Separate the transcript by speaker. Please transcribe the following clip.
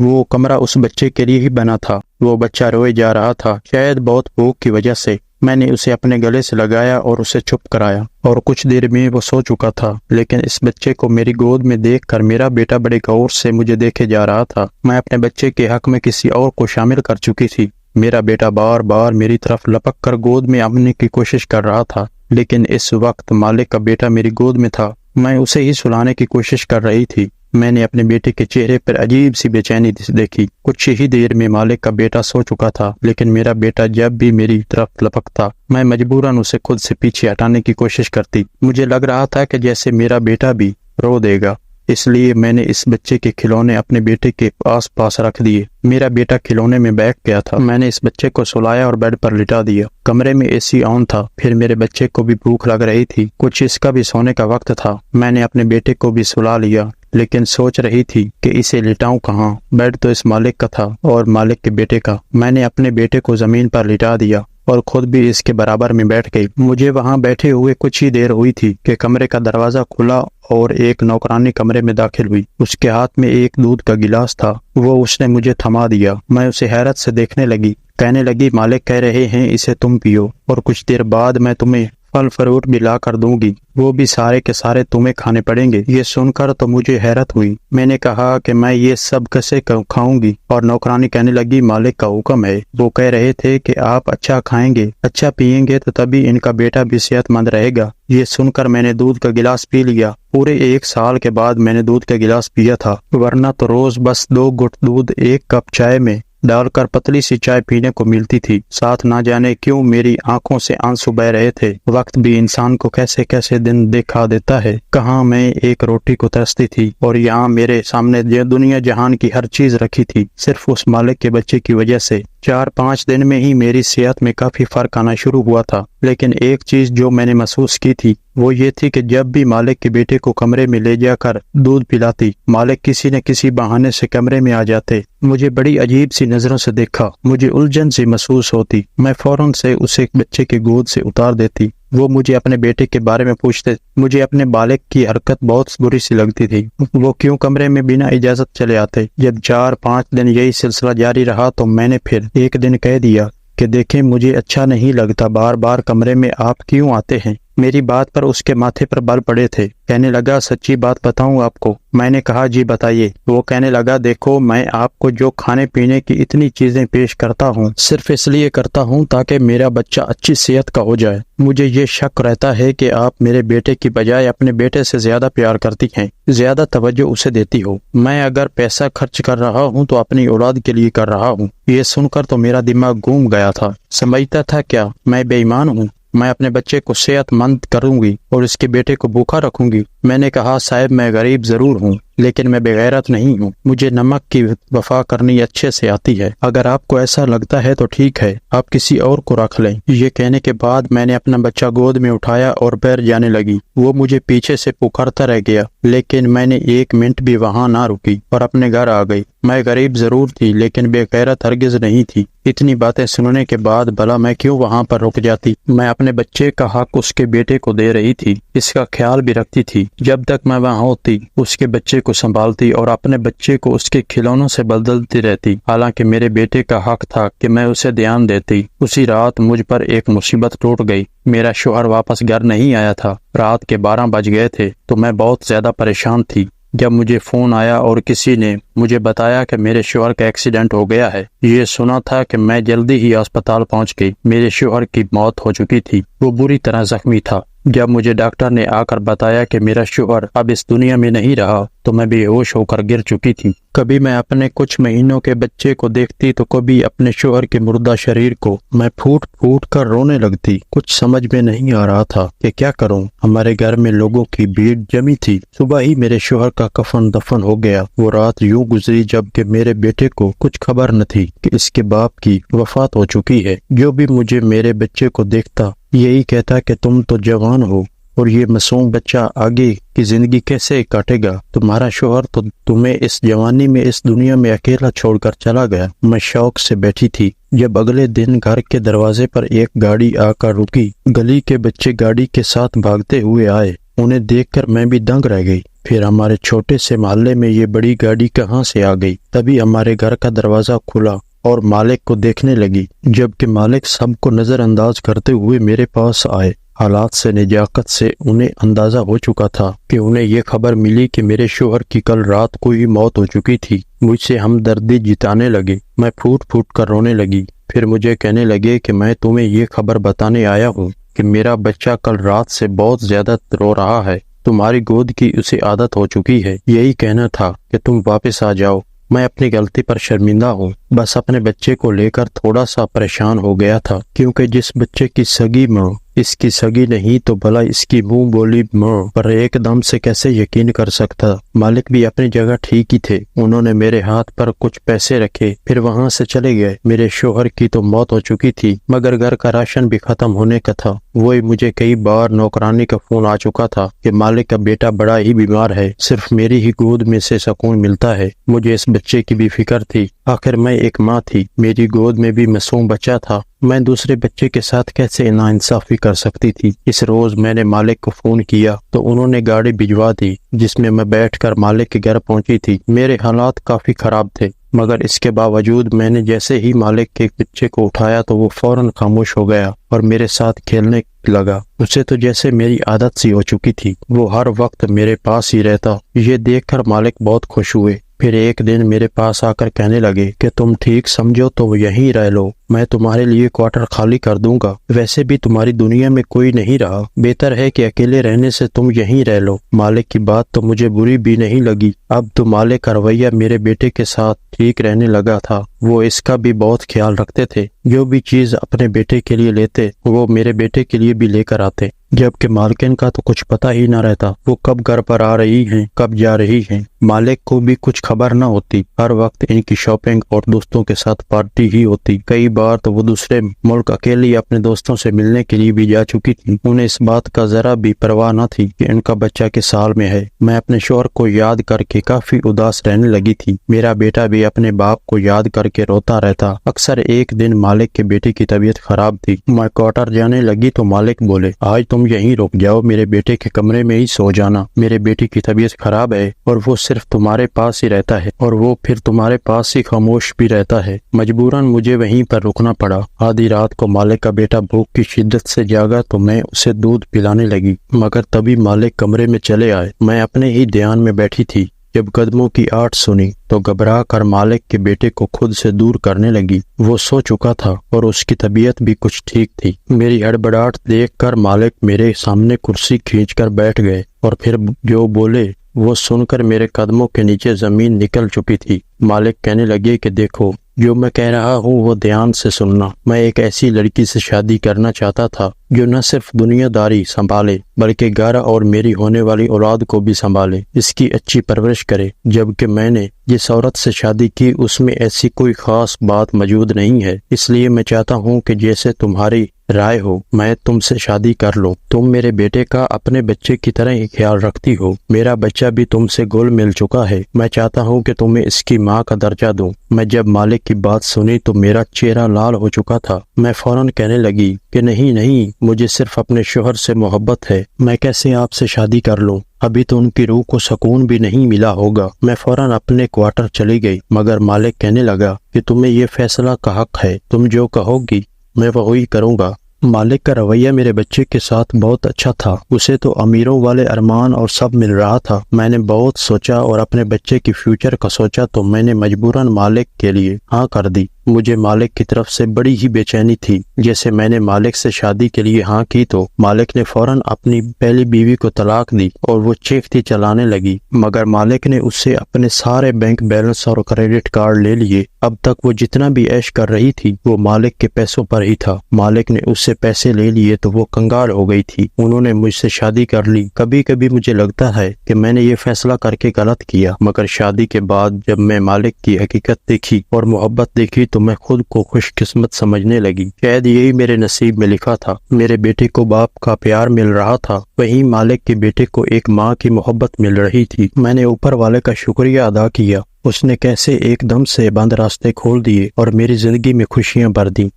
Speaker 1: وہ کمرہ اس بچے کے لیے ہی بنا تھا۔ وہ بچہ روئے جا رہا تھا، شاید بہت بھوک کی وجہ سے۔ میں نے اسے اپنے گلے سے لگایا اور اسے چپ کرایا، اور کچھ دیر میں وہ سو چکا تھا۔ لیکن اس بچے کو میری گود میں دیکھ کر میرا بیٹا بڑے غور سے مجھے دیکھے جا رہا تھا۔ میں اپنے بچے کے حق میں کسی اور کو شامل کر چکی تھی۔ میرا بیٹا بار بار میری طرف لپک کر گود میں آنے کی کوشش کر رہا تھا، لیکن اس وقت مالک کا بیٹا میری گود میں تھا۔ میں اسے ہی سلانے کی کوشش کر رہی تھی۔ میں نے اپنے بیٹے کے چہرے پر عجیب سی بے چینی دیکھی۔ کچھ ہی دیر میں مالک کا بیٹا سو چکا تھا، لیکن میرا بیٹا جب بھی میری طرف لپکتا میں مجبوراً اسے خود سے پیچھے ہٹانے کی کوشش کرتی۔ مجھے لگ رہا تھا کہ جیسے میرا بیٹا بھی رو دے گا، اس لیے میں نے اس بچے کے کھلونے اپنے بیٹے کے آس پاس رکھ دیے۔ میرا بیٹا کھلونے میں بیٹھ گیا تھا۔ میں نے اس بچے کو سلایا اور بیڈ پر لٹا دیا۔ کمرے میں اے سی آن تھا۔ پھر میرے بچے کو بھی بھوک لگ رہی تھی، کچھ اس کا بھی سونے کا وقت تھا۔ میں نے اپنے بیٹے کو بھی سلا لیا، لیکن سوچ رہی تھی کہ اسے لٹاؤں کہاں۔ بیڈ تو اس مالک کا تھا اور مالک کے بیٹے کا۔ میں نے اپنے بیٹے کو زمین پر لٹا دیا اور خود بھی اس کے برابر میں بیٹھ گئی۔ مجھے وہاں بیٹھے ہوئے کچھ ہی دیر ہوئی تھی کہ کمرے کا دروازہ کھلا اور ایک نوکرانی کمرے میں داخل ہوئی۔ اس کے ہاتھ میں ایک دودھ کا گلاس تھا۔ وہ اس نے مجھے تھما دیا۔ میں اسے حیرت سے دیکھنے لگی۔ کہنے لگی، مالک کہہ رہے ہیں اسے تم پیو، اور کچھ دیر بعد میں تمہیں پھل فروٹ بھی لا کر دوں گی، وہ بھی سارے کے سارے تمہیں کھانے پڑیں گے۔ یہ سن کر تو مجھے حیرت ہوئی۔ میں نے کہا کہ میں یہ سب کیسے کھاؤں گی؟ اور نوکرانی کہنے لگی، مالک کا حکم ہے، وہ کہہ رہے تھے کہ آپ اچھا کھائیں گے، اچھا پیئیں گے تو تبھی ان کا بیٹا بھی صحت مند رہے گا۔ یہ سن کر میں نے دودھ کا گلاس پی لیا۔ پورے 1 سال کے بعد میں نے دودھ کا گلاس پیا تھا، ورنہ تو روز بس 2 گھٹ دودھ 1 کپ چائے میں ڈال کر پتلی سی چائے پینے کو ملتی تھی۔ ساتھ نہ جانے کیوں میری آنکھوں سے آنسو بہ رہے تھے۔ وقت بھی انسان کو کیسے کیسے دن دکھا دیتا ہے۔ کہاں میں ایک روٹی کو ترستی تھی، اور یہاں میرے سامنے دنیا جہان کی ہر چیز رکھی تھی، صرف اس مالک کے بچے کی وجہ سے۔ 4-5 دن میں ہی میری صحت میں کافی فرق آنا شروع ہوا تھا، لیکن ایک چیز جو میں نے محسوس کی تھی وہ یہ تھی کہ جب بھی مالک کے بیٹے کو کمرے میں لے جا کر دودھ پلاتی، مالک کسی نہ کسی بہانے سے کمرے میں آ جاتے۔ مجھے بڑی عجیب سی نظروں سے دیکھا۔ مجھے الجھن سی محسوس ہوتی۔ میں فوراً سے اسے بچے کے گود سے اتار دیتی۔ وہ مجھے اپنے بیٹے کے بارے میں پوچھتے۔ مجھے اپنے بالغ کی حرکت بہت بری سی لگتی تھی۔ وہ کیوں کمرے میں بنا اجازت چلے آتے؟ جب 4-5 دن یہی سلسلہ جاری رہا تو میں نے پھر ایک دن کہہ دیا کہ دیکھیں، مجھے اچھا نہیں لگتا، بار بار کمرے میں آپ کیوں آتے ہیں؟ میری بات پر اس کے ماتھے پر بل پڑے تھے۔ کہنے لگا، سچی بات بتاؤں آپ کو؟ میں نے کہا، جی بتائیے۔ وہ کہنے لگا، دیکھو، میں آپ کو جو کھانے پینے کی اتنی چیزیں پیش کرتا ہوں، صرف اس لیے کرتا ہوں تاکہ میرا بچہ اچھی صحت کا ہو جائے۔ مجھے یہ شک رہتا ہے کہ آپ میرے بیٹے کی بجائے اپنے بیٹے سے زیادہ پیار کرتی ہیں، زیادہ توجہ اسے دیتی ہو۔ میں اگر پیسہ خرچ کر رہا ہوں تو اپنی اولاد کے لیے کر رہا ہوں۔ یہ سن کر تو میرا دماغ گھوم گیا تھا۔ سمجھتا تھا کیا میں بے ایمان ہوں؟ میں اپنے بچے کو صحت مند کروں گی اور اس کے بیٹے کو بھوکا رکھوں گی؟ میں نے کہا، صاحب، میں غریب ضرور ہوں، لیکن میں بغیرت نہیں ہوں۔ مجھے نمک کی وفا کرنی اچھے سے آتی ہے۔ اگر آپ کو ایسا لگتا ہے تو ٹھیک ہے، آپ کسی اور کو رکھ لیں۔ یہ کہنے کے بعد میں نے اپنا بچہ گود میں اٹھایا اور باہر جانے لگی۔ وہ مجھے پیچھے سے پکارتا رہ گیا، لیکن میں نے 1 منٹ بھی وہاں نہ رکی اور اپنے گھر آ گئی۔ میں غریب ضرور تھی، لیکن بے غیرت ہرگز نہیں تھی۔ اتنی باتیں سننے کے بعد بھلا میں کیوں وہاں پر رک جاتی؟ میں اپنے بچے کا حق اس کے بیٹے کو دے رہی تھی، اس کا خیال بھی رکھتی تھی۔ جب تک میں وہاں ہوتی، اس کے بچے کو سنبھالتی اور اپنے بچے کو اس کے کھلونوں سے بدلتی رہتی، حالانکہ میرے بیٹے کا حق تھا کہ میں اسے دھیان دیتی۔ اسی رات مجھ پر ایک مصیبت ٹوٹ گئی۔ میرا شوہر واپس گھر نہیں آیا تھا۔ رات کے 12 بج گئے تھے تو میں بہت زیادہ پریشان تھی جب مجھے فون آیا اور کسی نے مجھے بتایا کہ میرے شوہر کا ایکسیڈنٹ ہو گیا ہے۔ یہ سنا تھا کہ میں جلدی ہی اسپتال پہنچ گئی۔ میرے شوہر کی موت ہو چکی تھی، وہ بری طرح زخمی تھا۔ جب مجھے ڈاکٹر نے آ کر بتایا کہ میرا شوہر اب اس دنیا میں نہیں رہا تو میں بے ہوش ہو کر گر چکی تھی۔ کبھی میں اپنے کچھ مہینوں کے بچے کو دیکھتی تو کبھی اپنے شوہر کے مردہ شریر کو۔ میں پھوٹ پھوٹ کر رونے لگتی۔ کچھ سمجھ میں نہیں آ رہا تھا کہ کیا کروں۔ ہمارے گھر میں لوگوں کی بھیڑ جمی تھی۔ صبح ہی میرے شوہر کا کفن دفن ہو گیا۔ وہ رات یوں گزری جب کہ میرے بیٹے کو کچھ خبر نہ تھی کہ اس کے باپ کی وفات ہو چکی ہے۔ جو بھی مجھے میرے بچے کو دیکھتا یہی کہتا کہ تم تو جوان ہو اور یہ معصوم بچہ آگے کی زندگی کیسے کاٹے گا؟ تمہارا شوہر تو تمہیں اس جوانی میں اس دنیا میں اکیلا چھوڑ کر چلا گیا۔ میں شوق سے بیٹھی تھی جب اگلے دن گھر کے دروازے پر ایک گاڑی آ کر رکی۔ گلی کے بچے گاڑی کے ساتھ بھاگتے ہوئے آئے انہیں دیکھ کر میں بھی دنگ رہ گئی۔ پھر ہمارے چھوٹے سے محلے میں یہ بڑی گاڑی کہاں سے آ گئی؟ تبھی ہمارے گھر کا دروازہ کھلا اور مالک کو دیکھنے لگی، جبکہ مالک سب کو نظر انداز کرتے ہوئے میرے پاس آئے۔ حالات سے نزاکت سے انہیں اندازہ ہو چکا تھا کہ انہیں یہ خبر ملی کہ میرے شوہر کی کل رات کو ہی موت ہو چکی تھی۔ مجھ سے ہمدردی جتانے لگے، میں پھوٹ پھوٹ کر رونے لگی۔ پھر مجھے کہنے لگے کہ میں تمہیں یہ خبر بتانے آیا ہوں کہ میرا بچہ کل رات سے بہت زیادہ رو رہا ہے، تمہاری گود کی اسے عادت ہو چکی ہے، یہی کہنا تھا کہ تم واپس آ جاؤ۔ میں اپنی غلطی پر شرمندہ ہوں، بس اپنے بچے کو لے کر تھوڑا سا پریشان ہو گیا تھا، کیونکہ جس بچے کی سگی ماں اس کی سگی نہیں تو بھلا اس کی منہ بولی ماں پر ایک دم سے کیسے یقین کر سکتا۔ مالک بھی اپنی جگہ ٹھیک ہی تھے، انہوں نے میرے ہاتھ پر کچھ پیسے رکھے، پھر وہاں سے چلے گئے۔ میرے شوہر کی تو موت ہو چکی تھی، مگر گھر کا راشن بھی ختم ہونے کا تھا۔ وہی مجھے کئی بار نوکرانی کا فون آ چکا تھا کہ مالک کا بیٹا بڑا ہی بیمار ہے، صرف میری ہی گود میں سے سکون ملتا ہے۔ مجھے اس بچے کی بھی فکر تھی، آخر میں ایک ماں تھی، میری گود میں بھی معصوم بچہ تھا، میں دوسرے بچے کے ساتھ کیسے ناانصافی کر سکتی تھی۔ اس روز میں نے مالک کو فون کیا تو انہوں نے گاڑی بھجوا دی، جس میں میں بیٹھ کر مالک کے گھر پہنچی تھی۔ میرے حالات کافی خراب تھے، مگر اس کے باوجود میں نے جیسے ہی مالک کے بچے کو اٹھایا تو وہ فوراً خاموش ہو گیا اور میرے ساتھ کھیلنے لگا۔ اسے تو جیسے میری عادت سی ہو چکی تھی، وہ ہر وقت میرے پاس ہی رہتا۔ یہ دیکھ کر مالک بہت خوش ہوئے۔ پھر ایک دن میرے پاس آ کر کہنے لگے کہ تم ٹھیک سمجھو تو یہیں رہ لو، میں تمہارے لیے کوارٹر خالی کر دوں گا، ویسے بھی تمہاری دنیا میں کوئی نہیں رہا، بہتر ہے کہ اکیلے رہنے سے تم یہیں رہ لو۔ مالک کی بات تو مجھے بری بھی نہیں لگی، اب تو مالک کا رویہ میرے بیٹے کے ساتھ ٹھیک رہنے لگا تھا، وہ اس کا بھی بہت خیال رکھتے تھے، جو بھی چیز اپنے بیٹے کے لیے لیتے وہ میرے بیٹے کے لیے بھی لے کر آتے، جبکہ مالکن کا تو کچھ پتہ ہی نہ رہتا، وہ کب گھر پر آ رہی ہیں کب جا رہی ہیں، مالک کو بھی کچھ خبر نہ ہوتی، ہر وقت ان کی شاپنگ اور دوستوں کے ساتھ پارٹی ہی ہوتی، کئی بار تو وہ دوسرے ملک اکیلی اپنے دوستوں سے ملنے کے لیے بھی جا چکی تھی۔ انہیں اس بات کا ذرا بھی پرواہ نہ تھی کہ ان کا بچہ کس سال میں ہے۔ میں اپنے شوہر کو یاد کر کے کافی اداس رہنے لگی تھی، میرا بیٹا بھی اپنے باپ کو یاد کر کے روتا رہتا۔ اکثر ایک دن مالک کے بیٹے کی طبیعت خراب تھی، میں کوارٹر جانے لگی تو مالک بولے آج تم یہیں رک جاؤ، میرے بیٹے کے کمرے میں ہی سو جانا، میرے بیٹے کی طبیعت خراب ہے اور وہ صرف تمہارے پاس ہی رہتا ہے اور وہ پھر تمہارے پاس ہی خاموش بھی رہتا ہے۔ مجبوراً مجھے وہیں پر رکنا پڑا۔ آدھی رات کو مالک کا بیٹا بھوک کی شدت سے جاگا تو میں اسے دودھ پلانے لگی، مگر تبھی مالک کمرے میں چلے آئے۔ میں اپنے ہی دھیان میں بیٹھی تھی، جب قدموں کی آہٹ سنی تو گھبرا کر مالک کے بیٹے کو خود سے دور کرنے لگی۔ وہ سو چکا تھا اور اس کی طبیعت بھی کچھ ٹھیک تھی۔ میری ہڑبڑاہٹ دیکھ کر مالک میرے سامنے کرسی کھینچ کر بیٹھ گئے اور پھر جو بولے وہ سن کر میرے قدموں کے نیچے زمین نکل چکی تھی۔ مالک کہنے لگے کہ دیکھو جو میں کہہ رہا ہوں وہ دھیان سے سننا، میں ایک ایسی لڑکی سے شادی کرنا چاہتا تھا جو نہ صرف دنیا داری سنبھالے بلکہ گھر اور میری ہونے والی اولاد کو بھی سنبھالے، اس کی اچھی پرورش کرے، جبکہ میں نے جس عورت سے شادی کی اس میں ایسی کوئی خاص بات موجود نہیں ہے، اس لیے میں چاہتا ہوں کہ جیسے تمہاری رائے ہو میں تم سے شادی کر لوں۔ تم میرے بیٹے کا اپنے بچے کی طرح ہی خیال رکھتی ہو، میرا بچہ بھی تم سے گھل مل چکا ہے، میں چاہتا ہوں کہ تمہیں اس کی ماں کا درجہ دوں۔ میں جب مالک کی بات سنی تو میرا چہرہ لال ہو چکا تھا۔ میں فوراً کہنے لگی کہ نہیں، مجھے صرف اپنے شوہر سے محبت ہے، میں کیسے آپ سے شادی کر لوں، ابھی تو ان کی روح کو سکون بھی نہیں ملا ہوگا۔ میں فوراً اپنے کوارٹر چلی گئی، مگر مالک کہنے لگا کہ تمہیں یہ فیصلہ کا حق ہے، تم جو کہو گی میں وہی کروں گا۔ مالک کا رویہ میرے بچے کے ساتھ بہت اچھا تھا، اسے تو امیروں والے ارمان اور سب مل رہا تھا۔ میں نے بہت سوچا اور اپنے بچے کی فیوچر کا سوچا تو میں نے مجبوراً مالک کے لیے ہاں کر دی۔ مجھے مالک کی طرف سے بڑی ہی بے چینی تھی۔ جیسے میں نے مالک سے شادی کے لیے ہاں کی تو مالک نے فوراً اپنی پہلی بیوی کو طلاق دی اور وہ چیختی چلانے لگی، مگر مالک نے اس سے اپنے سارے بینک بیلنس اور کریڈٹ کارڈ لے لیے۔ اب تک وہ جتنا بھی عیش کر رہی تھی وہ مالک کے پیسوں پر ہی تھا۔ مالک نے اس سے پیسے لے لیے تو وہ کنگال ہو گئی تھی، انہوں نے مجھ سے شادی کر لی۔ کبھی کبھی مجھے لگتا ہے کہ میں نے یہ فیصلہ کر کے غلط کیا، مگر شادی کے بعد جب میں مالک کی حقیقت دیکھی اور محبت دیکھی تو میں خود کو خوش قسمت سمجھنے لگی۔ شاید یہی میرے نصیب میں لکھا تھا، میرے بیٹے کو باپ کا پیار مل رہا تھا، وہیں مالک کے بیٹے کو ایک ماں کی محبت مل رہی تھی۔ میں نے اوپر والے کا شکریہ ادا کیا، اس نے کیسے ایک دم سے بند راستے کھول دیے اور میری زندگی میں خوشیاں بھر دیں۔